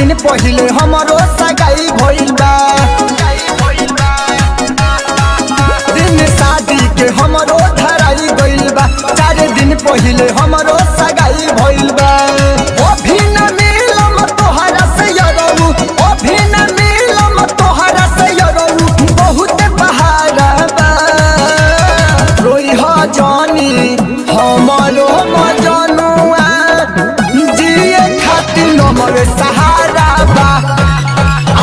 दिन पहिले हमरो सगाई भइल बा। दिन शादी के हमरो धराई गइल बा। 4 दिन पहिले हमरो सगाई भइल बा। अभी न मिलम तोहरा से यरऊ, अभी न मिलम तोहरा से यरऊ, बहुत बहारा बा। रोई ह जानी हमरो मजनुआ, जिए खातिर हमर सहारा बा।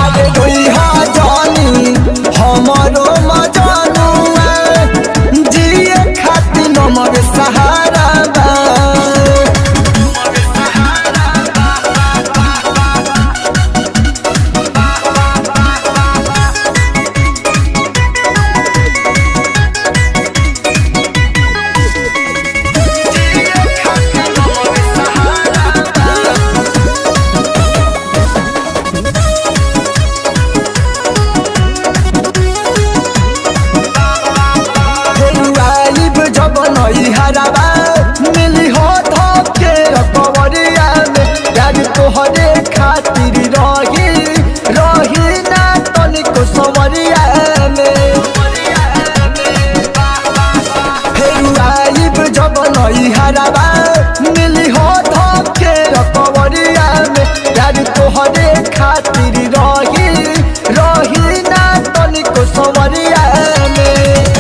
अरे रोई ह जानी हमरो मजनुआ, जिए खातिर हमर सहारा बा। जब नई हराबा मिली हो धोके रकवरिया में, यार तोहरे खातिर रही ना तनिको सवरिया में। फेर जब नई हराबा मिली हो धोके रकवरिया में, यार तोहरे खातिर रही ना तनिको सवरिया में।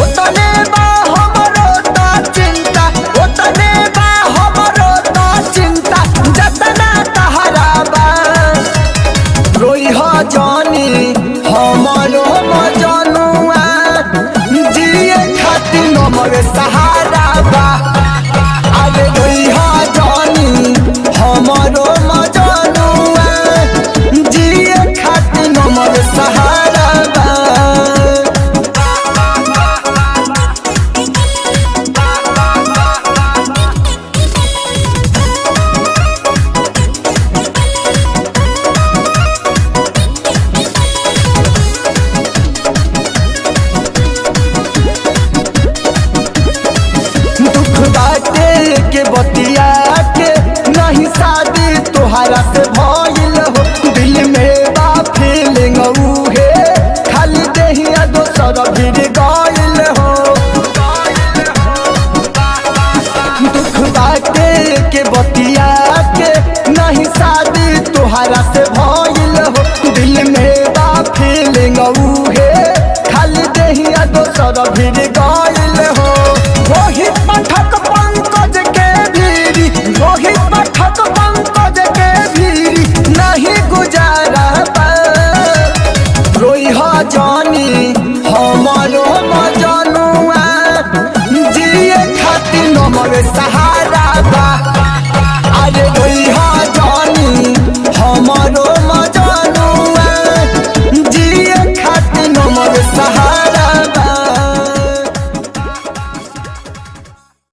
उतने बा हमरो ता चिंता, उतने बा हमरो ता चिंता, जतना तहरा बा। रोई ह जानी हमरो मजनुआ, जिए खातिर हमर सहारा बा। अरे रोई ह जानी हमरो मजनुआ, जिए खातिर हमर सहारा बा। दुख बाटे के बतिया के नहीं शादी तोहरा से भइल हो। दिल में बा फीलिंग उहे, खाली देहिया दोसर भिड़ गइल हो। दुख बाटे के बतिया के नहीं शादी तोहरा से भइल हो। दिल में बा फीलिंग उहे, खाली देहिया दोसर भिड़ गइल हो। रोहित पाठक पंकज के भीरी, रोहित पाठक